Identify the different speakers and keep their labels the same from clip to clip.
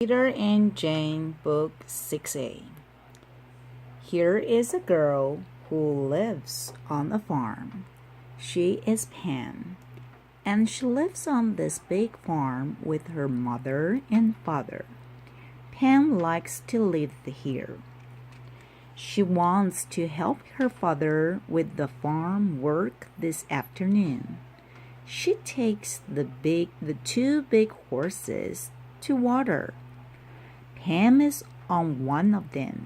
Speaker 1: Peter and Jane, Book 6A. Here is a girl who lives on a farm. She is Pam, and she lives on this big farm with her mother and father. Pam likes to live here. She wants to help her father with the farm work this afternoon. She takes the two big horses to water. Pam is on one of them.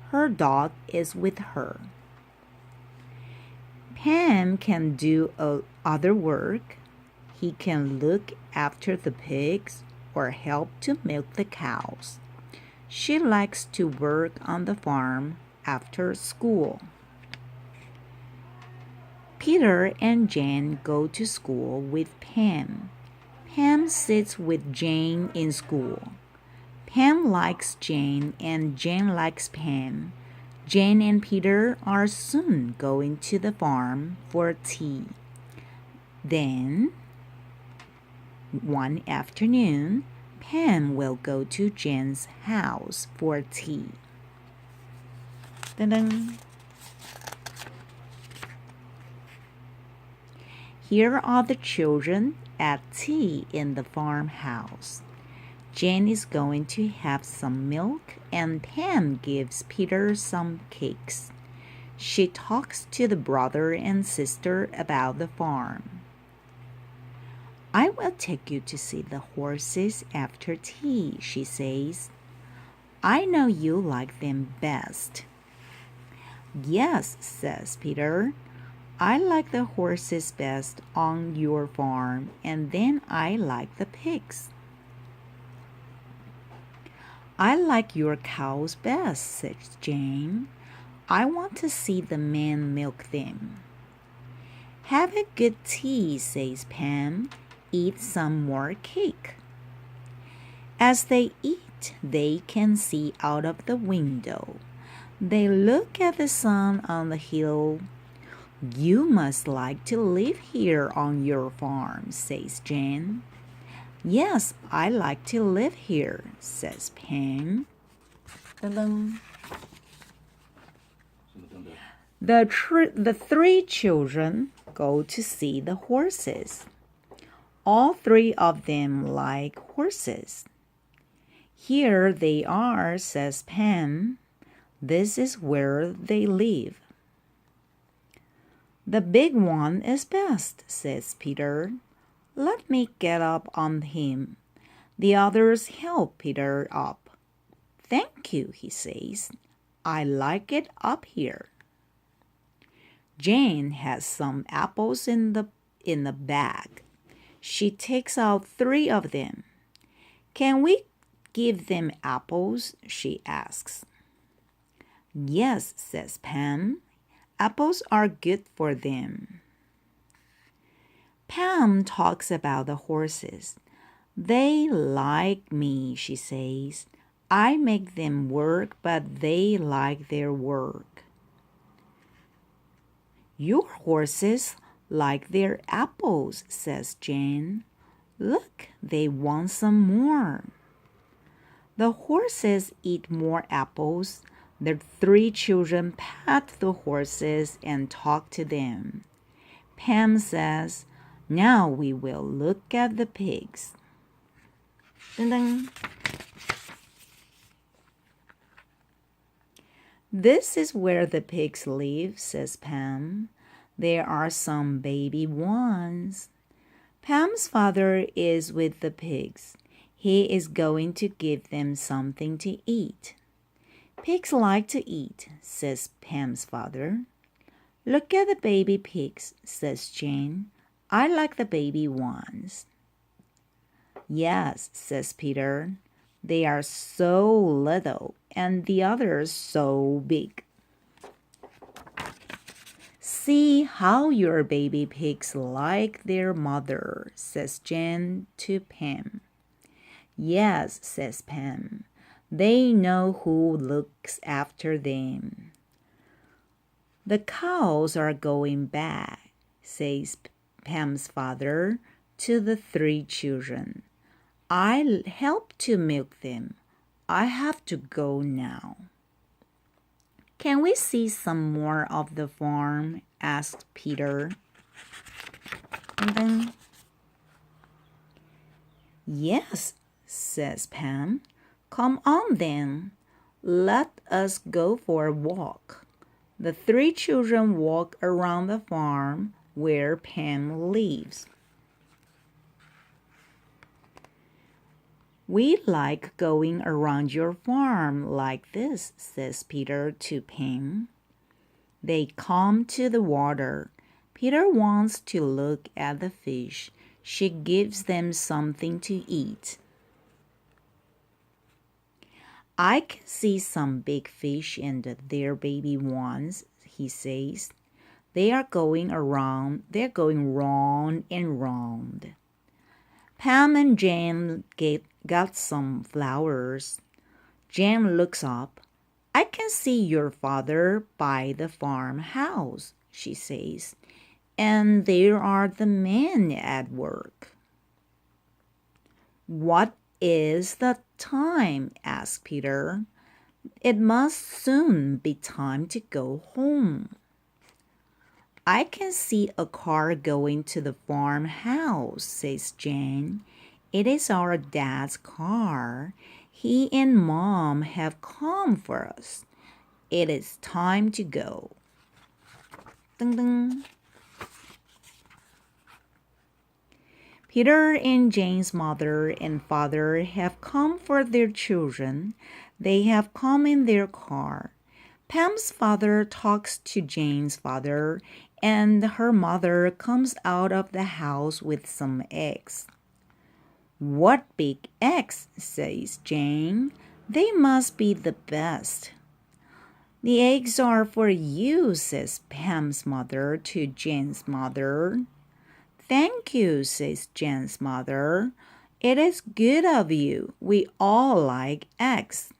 Speaker 1: Her dog is with her. Pam can do other work. He can look after the pigs or help to milk the cows. She likes to work on the farm after school. Peter and Jane go to school with Pam. Pam sits with Jane in school. Pam likes Jane and Jane likes Pam. Jane and Peter are soon going to the farm for tea. Then, one afternoon, Pam will go to Jane's house for tea. Dun-dun. Here are the children at tea in the farmhouse. Jane is going to have some milk, and Pam gives Peter some cakes. She talks to the brother and sister about the farm. I will take you to see the horses after tea, she says. I know you like them best. Yes, says Peter. I like the horses best on your farm, and then I like the pigs. I like your cows best, says Jane. I want to see the men milk them. Have a good tea, says Pam. Eat some more cake. As they eat, they can see out of the window. They look at the sun on the hill. You must like to live here on your farm, says Jane. Yes, I like to live here, says Pam. The three children go to see the horses. All three of them like horses. Here they are, says Pam. This is where they live. The big one is best, says Peter. Let me get up on him. The others help Peter up. Thank you, he says. I like it up here. Jane has some apples in the bag. She takes out 3 of them. Can we give them apples? She asks. Yes, says Pam. Apples are good for them. Pam talks about the horses. They like me, she says. I make them work, but they like their work. Your horses like their apples, says Jane. Look, they want some more. The horses eat more apples. The 3 children pat the horses and talk to them. Pam says, now we will look at the pigs. Dun dun. This is where the pigs live, says Pam. There are some baby ones. Pam's father is with the pigs. He is going to give them something to eat. Pigs like to eat, says Pam's father. Look at the baby pigs, says Jane. I like the baby ones. Yes, says Peter. They are so little, and the others so big. See how your baby pigs like their mother, says Jane to Pam. Yes, says Pam. They know who looks after them. The cows are going back, says Pam's father to the 3 children. I'll help to milk them. I have to go now. Can we see some more of the farm? Asked Peter. And then, yes, says Pam. Come on then. Let us go for a walk. The three children walk around the farm where Pam lives. We like going around your farm like this, says Peter to Pam. They come to the water. Peter wants to look at the fish. She gives them something to eat. I can see some big fish and their baby ones, he says. They're going round and round. Pam and Jane got some flowers. Jane looks up. I can see your father by the farmhouse, she says, and there are the men at work. What is the time? Asked Peter. It must soon be time to go home. I can see a car going to the farmhouse, says Jane. It is our dad's car. He and Mom have come for us. It is time to go. Ding, ding. Peter and Jane's mother and father have come for their children. They have come in their car. Pam's father talks to Jane's father, and her mother comes out of the house with some eggs. What big eggs, says Jane. They must be the best. The eggs are for you, says Pam's mother to Jane's mother. Thank you, says Jane's mother. It is good of you. We all like eggs.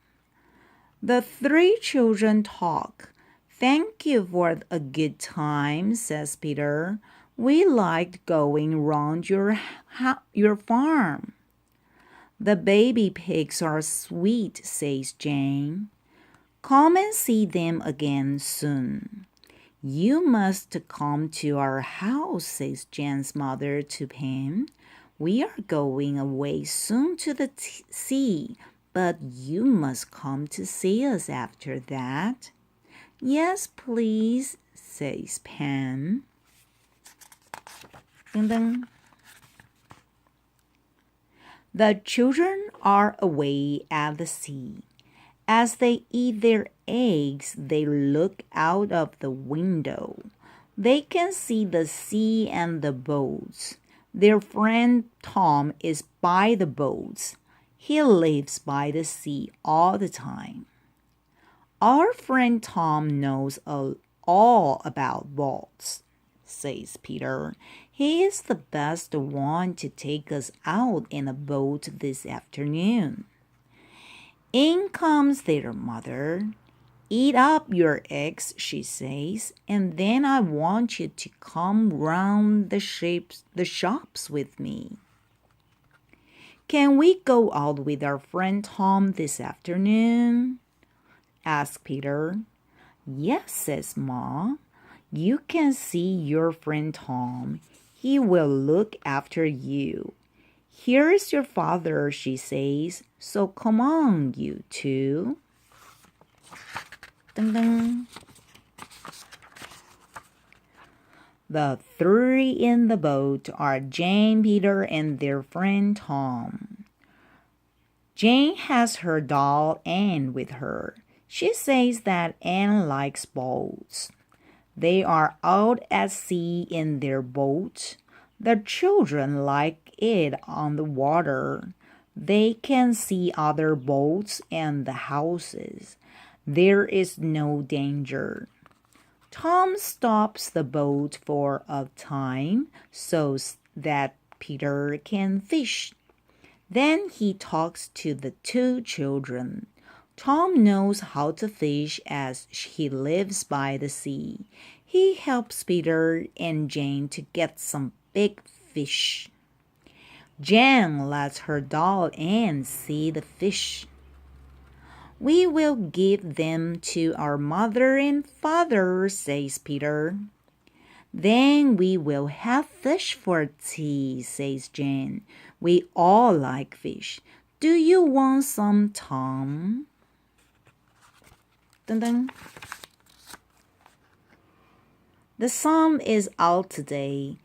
Speaker 1: The three children talk. Thank you for a good time, says Peter. We liked going round your farm. The baby pigs are sweet, says Jane. Come and see them again soon. You must come to our house, says Jane's mother to Pam. We are going away soon to the sea, but you must come to see us after that. Yes, please, says Pam. Ding, ding. The children are away at the sea. As they eat their eggs, they look out of the window. They can see the sea and the boats. Their friend Tom is by the boats. He lives by the sea all the time. Our friend Tom knows all about boats, says Peter. He is the best one to take us out in a boat this afternoon. In comes their mother. Eat up your eggs, she says, and then I want you to come round the shops with me. Can we go out with our friend Tom this afternoon? Asked Peter. Yes, says Ma. You can see your friend Tom. He will look after you. Here's your father, she says. So come on, you two. Ding, ding. The three in the boat are Jane, Peter, and their friend Tom. Jane has her doll Anne with her. She says that Anne likes boats. They are out at sea in their boat. The children like it on the water. They can see other boats and the houses. There is no danger. Tom stops the boat for a time so that Peter can fish. Then he talks to the two children. Tom knows how to fish as he lives by the sea. He helps Peter and Jane to get some big fish. Jan lets her doll in see the fish. We will give them to our mother and father, says Peter. Then we will have fish for tea, says Jan. We all like fish. Do you want some, Tom? Dun dun. The sun is out today.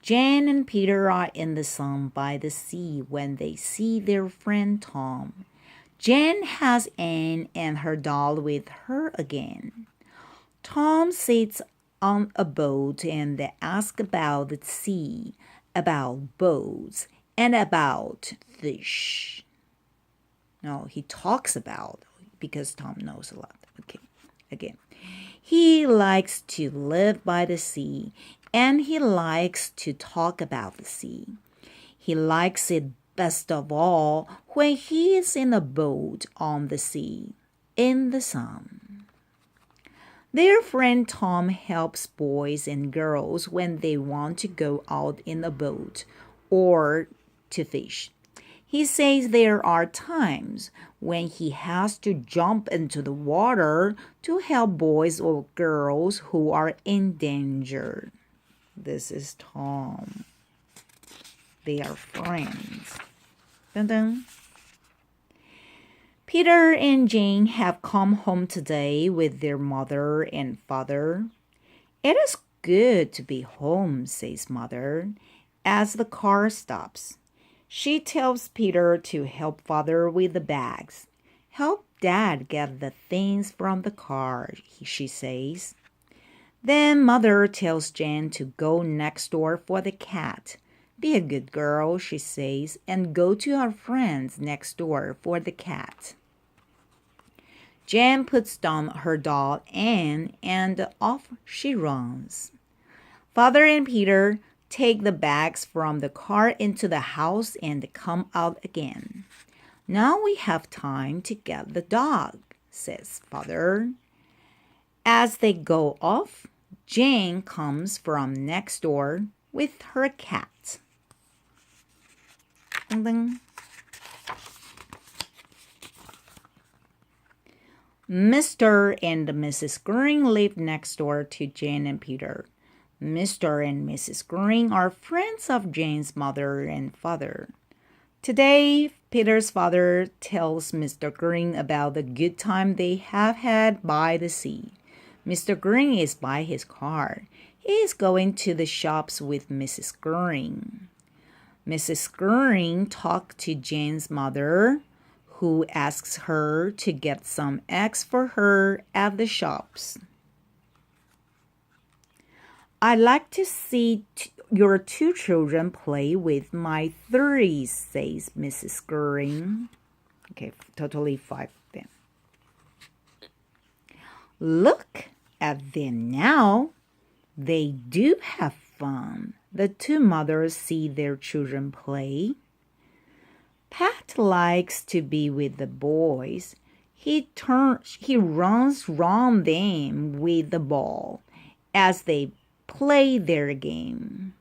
Speaker 1: Jan and Peter are in the sun by the sea when they see their friend Tom. Jan has Anne and her doll with her again. Tom sits on a boat and they ask about the sea, about boats, and about fish. No, he talks about because Tom knows a lot. Okay, again. He likes to live by the sea and he likes to talk about the sea. He likes it best of all when he is in a boat on the sea, in the sun. Their friend Tom helps boys and girls when they want to go out in a boat or to fish. He says there are times when he has to jump into the water to help boys or girls who are in danger. This is Tom. They are friends. Dun dun. Peter and Jane have come home today with their mother and father. It is good to be home, says Mother, as the car stops. She tells Peter to help Father with the bags. Help Dad get the things from the car, she says. Then Mother tells Jane to go next door for the cat. Be a good girl, she says, and go to our friends next door for the cat. Jan puts down her doll Anne and off she runs. Father and Peter take the bags from the car into the house and come out again. Now we have time to get the dog, says Father. As they go off, Jane comes from next door with her cat. Ding, ding. Mr. and Mrs. Green live next door to Jane and Peter. Mr. and Mrs. Green are friends of Jane's mother and father. Today, Peter's father tells Mr. Green about the good time they have had by the sea. Mr. Green is by his car. He is going to the shops with Mrs. Green. Mrs. Green talked to Jane's mother, who asks her to get some eggs for her at the shops. I like to see your two children play with my three, says Mrs. Green. Okay, totally 5 then. Look at them now. They do have fun. The two mothers see their children play. Pat likes to be with the boys. He runs round them with the ball as they play their game.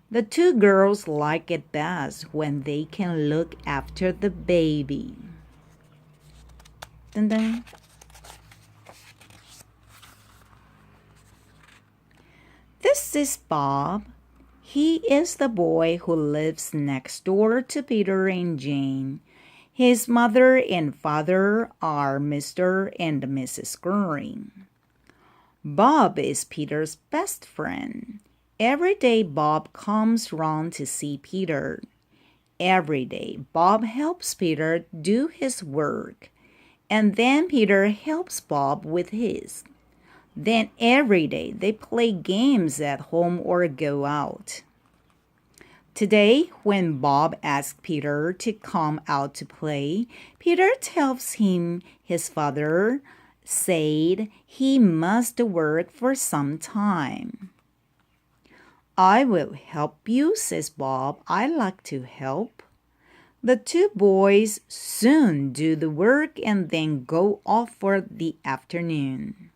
Speaker 1: The two girls like it best when they can look after the baby. Dun dun. This is Bob. He is the boy who lives next door to Peter and Jane. His mother and father are Mr. and Mrs. Green. Bob is Peter's best friend. Every day Bob comes round to see Peter. Every day Bob helps Peter do his work, and then Peter helps Bob with his. Then every day they play games at home or go out. Today, when Bob asked Peter to come out to play, Peter tells him his father said he must work for some time. I will help you, says Bob. I like to help. The two boys soon do the work and then go off for the afternoon.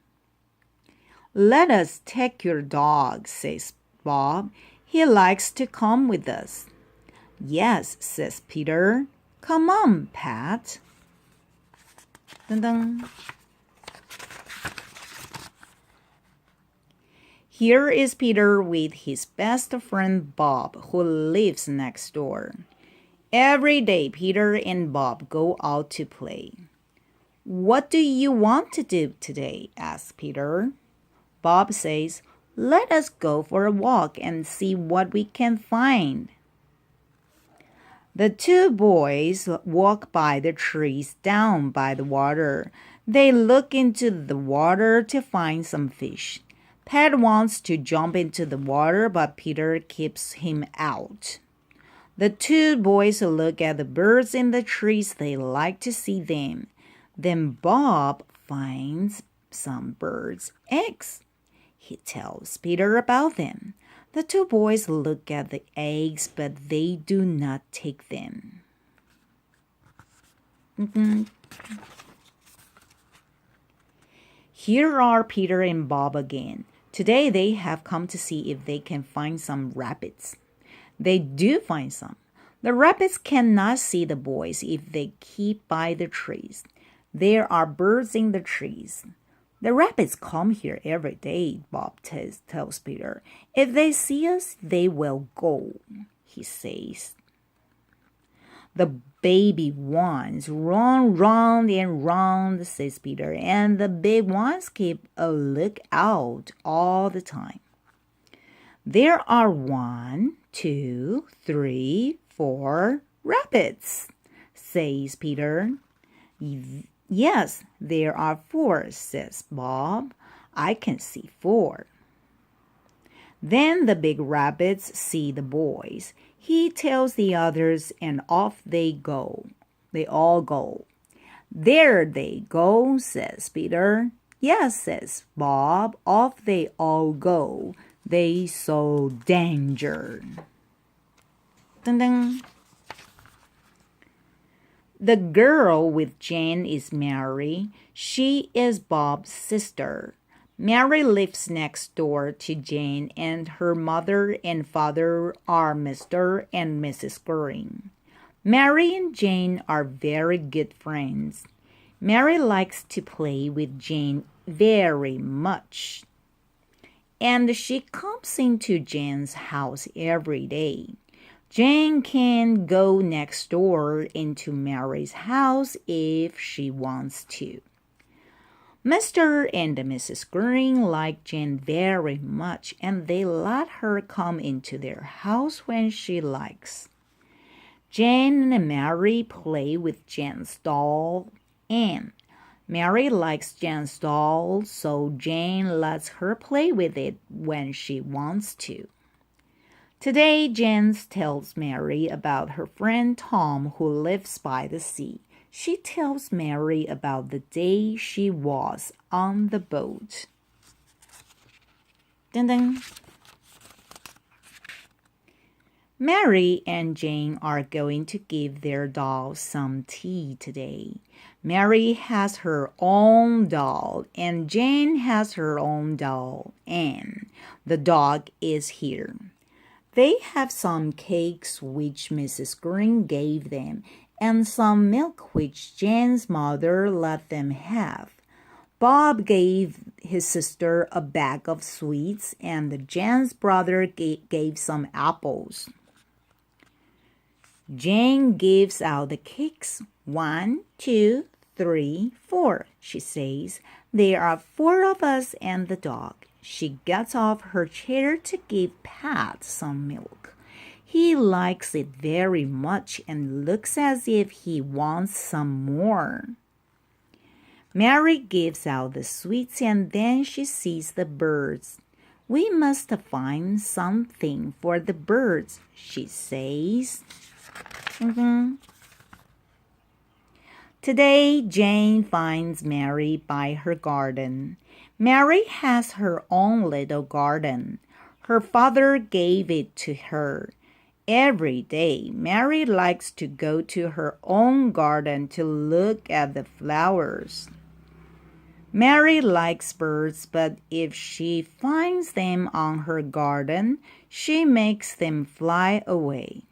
Speaker 1: Let us take your dog, says Bob. He likes to come with us. Yes, says Peter. Come on, Pat. Dun dun. Here is Peter with his best friend Bob, who lives next door. Every day, Peter and Bob go out to play. What do you want to do today? Asks Peter. Bob says, let us go for a walk and see what we can find. The two boys walk by the trees down by the water. They look into the water to find some fish. Pat wants to jump into the water, but Peter keeps him out. The two boys look at the birds in the trees. They like to see them. Then Bob finds some birds' eggs. He tells Peter about them. The two boys look at the eggs, but they do not take them. Here are Peter and Bob again. Today they have come to see if they can find some rabbits. They do find some. The rabbits cannot see the boys if they keep by the trees. There are birds in the trees. The rabbits come here every day, Bob tells Peter. If they see us, they will go, he says. The baby ones run round and round, says Peter, and the big ones keep a lookout all the time. There are 1, 2, 3, 4 rabbits, says Peter. Yes, there are 4, says Bob. I can see 4. Then the big rabbits see the boys. He tells the others, and off they go. They all go. There they go, says Peter. Yes, says Bob. Off they all go. They saw danger. Dun dun. The girl with Jane is Mary. She is Bob's sister. Mary lives next door to Jane, and her mother and father are Mr. and Mrs. Green. Mary and Jane are very good friends. Mary likes to play with Jane very much, and she comes into Jane's house every day. Jane can go next door into Mary's house if she wants to. Mr. and Mrs. Green like Jane very much, and they let her come into their house when she likes. Jane and Mary play with Jane's doll, and Mary likes Jane's doll, so Jane lets her play with it when she wants to. Today, Jane tells Mary about her friend Tom, who lives by the sea. She tells Mary about the day she was on the boat. Dun dun. Mary and Jane are going to give their doll some tea today. Mary has her own doll, and Jane has her own doll, and the dog is here. They have some cakes which Mrs. Green gave them, and some milk which Jane's mother let them have. Bob gave his sister a bag of sweets, and Jane's brother gave some apples. Jane gives out the cakes. 1, 2, 3, 4, she says. There are 4 of us and the dog. She gets off her chair to give Pat some milk. He likes it very much and looks as if he wants some more. Mary gives out the sweets, and then she sees the birds. We must find something for the birds, she says. Today, Jane finds Mary by her garden. Mary has her own little garden. Her father gave it to her. Every day, Mary likes to go to her own garden to look at the flowers. Mary likes birds, but if she finds them on her garden, she makes them fly away.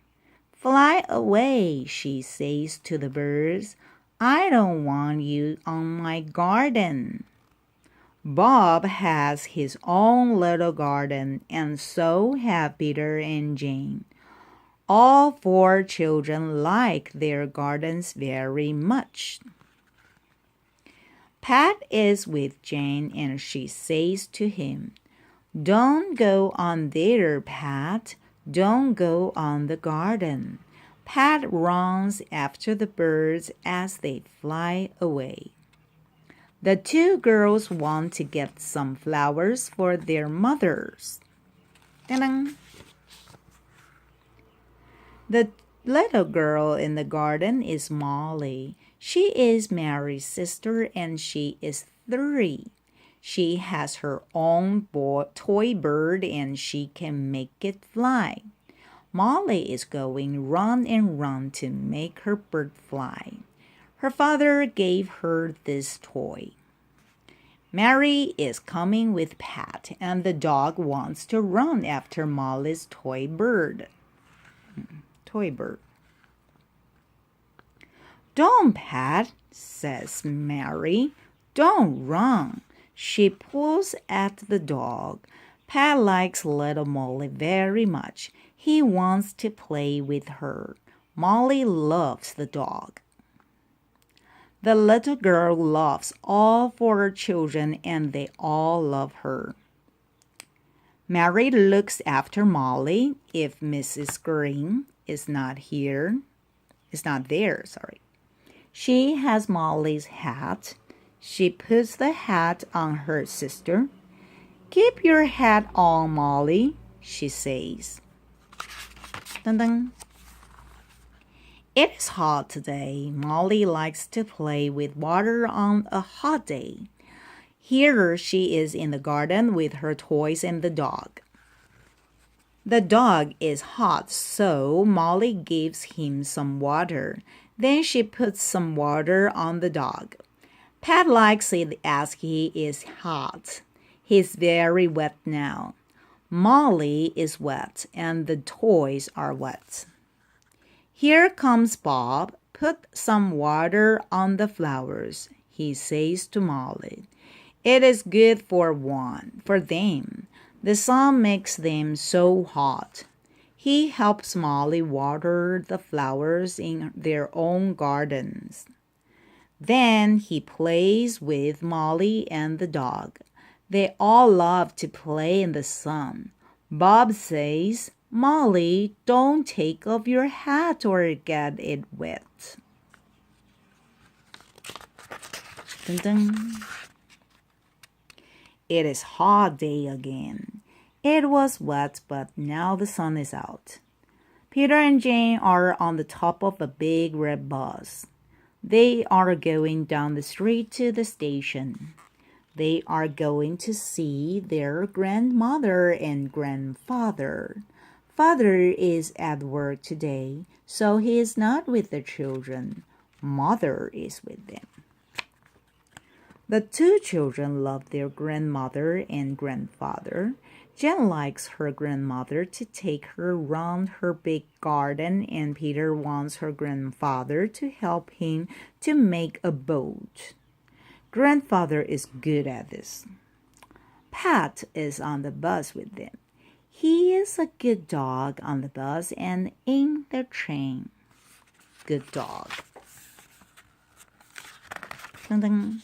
Speaker 1: Fly away, she says to the birds. I don't want you on my garden. Bob has his own little garden, and so have Peter and Jane. All four children like their gardens very much. Pat is with Jane, and she says to him, Don't go on there, Pat. Don't go on the garden. Pat runs after the birds as they fly away. The two girls want to get some flowers for their mothers. Ta-da! The little girl in the garden is Molly. She is Mary's sister and she is 3. She has her own toy bird and she can make it fly. Molly is going run and run to make her bird fly. Her father gave her this toy. Mary is coming with Pat, and the dog wants to run after Molly's toy bird. Don't, Pat, says Mary. Don't run. She pulls at the dog. Pat likes little Molly very much. He wants to play with her. Molly loves the dog. The little girl loves all 4 children and they all love her. Mary looks after Molly if Mrs. Green is not there. She has Molly's hat. She puts the hat on her sister. Keep your hat on, Molly, she says. Dun dun. It is hot today. Molly likes to play with water on a hot day. Here she is in the garden with her toys and the dog. The dog is hot, so Molly gives him some water. Then she puts some water on the dog. Pat likes it as he is hot. He's very wet now. Molly is wet and the toys are wet. Here comes Bob. Put some water on the flowers, he says to Molly. It is good for them. The sun makes them so hot. He helps Molly water the flowers in their own gardens. Then he plays with Molly and the dog. They all love to play in the sun. Bob says, Molly, don't take off your hat or get it wet. Dun dun. It is hot day again. It was wet, but now the sun is out. Peter and Jane are on the top of a big red bus. They are going down the street to the station. They are going to see their grandmother and grandfather. Father is at work today, so he is not with the children. Mother is with them. The 2 children love their grandmother and grandfather. Jen likes her grandmother to take her round her big garden, and Peter wants her grandfather to help him to make a boat. Grandfather is good at this. Pat is on the bus with them. He is a good dog on the bus and in the train. Good dog. Dun dun.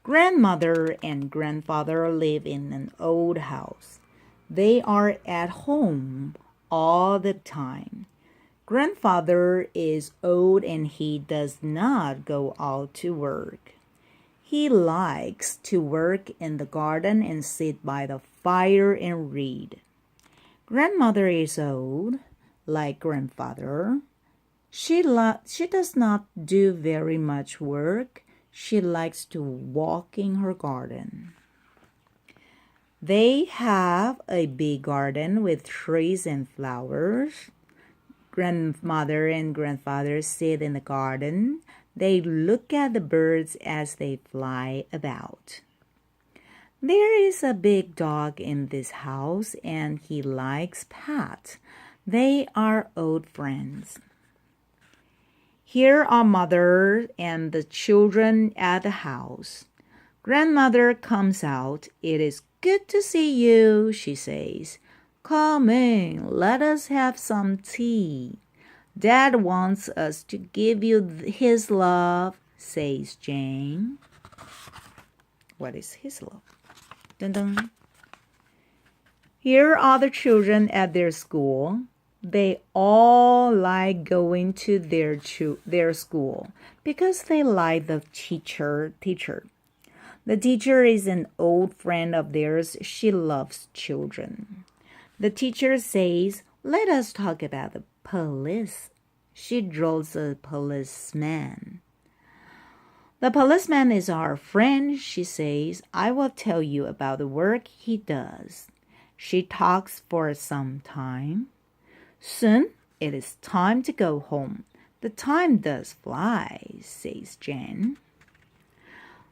Speaker 1: Grandmother and grandfather live in an old house. They are at home all the time. Grandfather is old and he does not go out to work. He likes to work in the garden and sit by the fire and read. Grandmother is old, like grandfather. She does not do very much work. She likes to walk in her garden. They have a big garden with trees and flowers. Grandmother and grandfather sit in the garden. They look at the birds as they fly about. There is a big dog in this house and he likes Pat. They are old friends. Here are mother and the children at the house. Grandmother comes out. It is good to see you, she says. Come in, let us have some tea. Dad wants us to give you his love, says Jane. What is his love? Dun dun. Here are the children at their school. They all like going to their school because they like the teacher. The teacher is an old friend of theirs. She loves children. The teacher says, let us talk about the police. She draws a policeman. The policeman is our friend, she says. I will tell you about the work he does. She talks for some time. Soon it is time to go home. The time does fly, says Jane.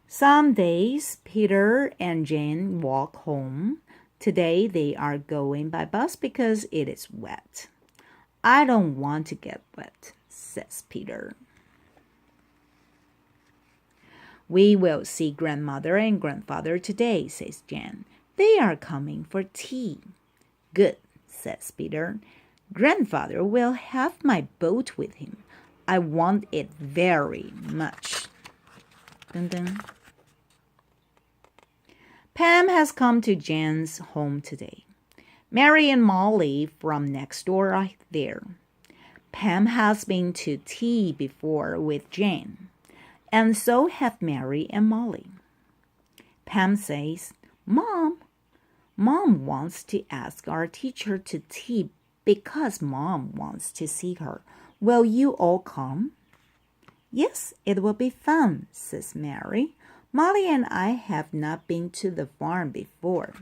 Speaker 1: Some days Peter and Jane walk home. Today they are going by bus because it is wet. I don't want to get wet, says Peter. We will see grandmother and grandfather today, says Jane. They are coming for tea. Good, says Peter. Grandfather will have my boat with him. I want it very much. Dun dun. Pam has come to Jane's home today. Mary and Molly from next door are there. Pam has been to tea before with Jane, and so have Mary and Molly. Pam says, Mom wants to ask our teacher to tea because Mom wants to see her. Will you all come? Yes, it will be fun, says Mary. Molly and I have not been to the farm before.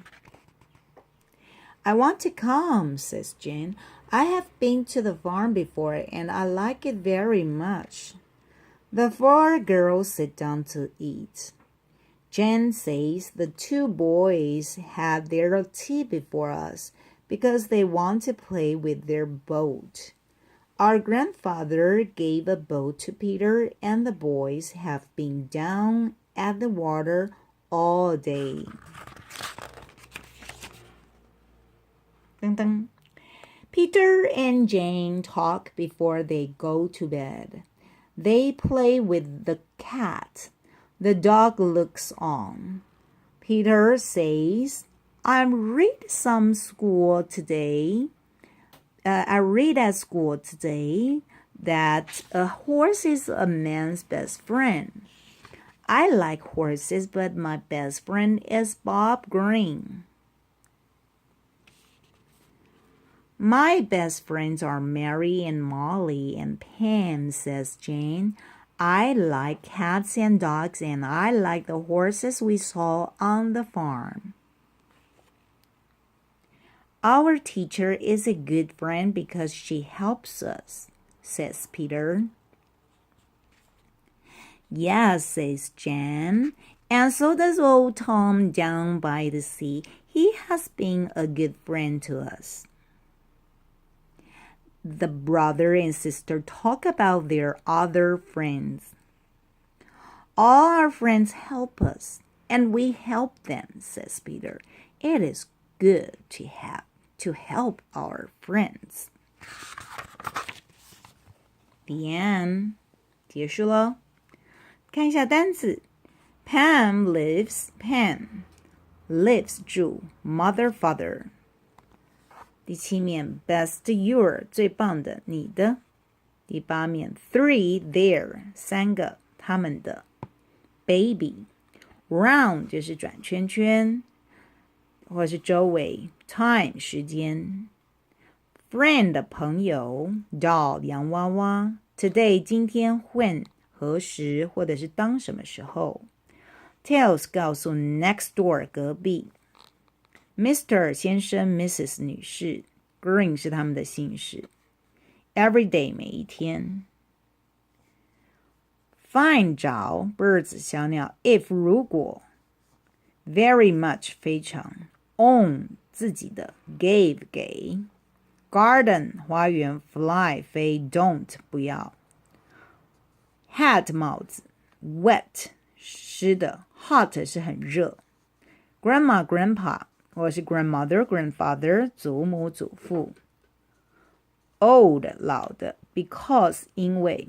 Speaker 1: I want to come, says Jane. I have been to the farm before and I like it very much. The four girls sit down to eat. Jane says the two boys had their tea before us because they want to play with their boat. Our grandfather gave a boat to Peter and the boys have been down at the water all day. Dun dun. Peter and Jane talk before they go to bed. They play with the cat. The dog looks on. Peter says, I read at school today that a horse is a man's best friend. I like horses, but my best friend is Bob Green. My best friends are Mary and Molly and Pam, says Jane. I like cats and dogs, and I like the horses we saw on the farm. Our teacher is a good friend because she helps us, says Peter. Yes, says Jane, and so does old Tom down by the sea. He has been a good friend to us. The brother and sister talk about their other friends. All our friends help us, and we help them, says Peter. It is good to help our friends. The end. 结束了。看一下单词 Pam lives, Pam lives 住 mother father。第7面 best your 最棒的你的。第8面 three their 3个他们的。baby round 就是转圈圈或是周围。time 时间。friend 朋友。doll 洋娃娃。today 今天 when 何时或者是当什么时候。tells 告诉 next door 隔壁。Mr. 先生 Mrs. 女士 Green 是他们的姓氏。Every day 每一天。Find 找 Birds 小鸟 If 如果。Very much 非常。Own 自己的 Gave 给。garden 花园 fly 飞 don't 不要 hat 帽子 wet 湿的 hot 是很热 grandma grandpa 或是 grandmother grandfather 祖母祖父 old 老的 because 因为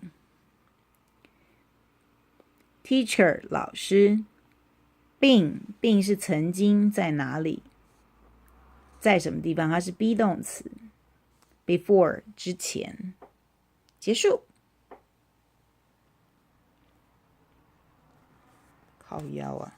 Speaker 1: teacher 老师 been 是曾经在哪里在什么地方它是 be 动词 before 之前结束靠腰啊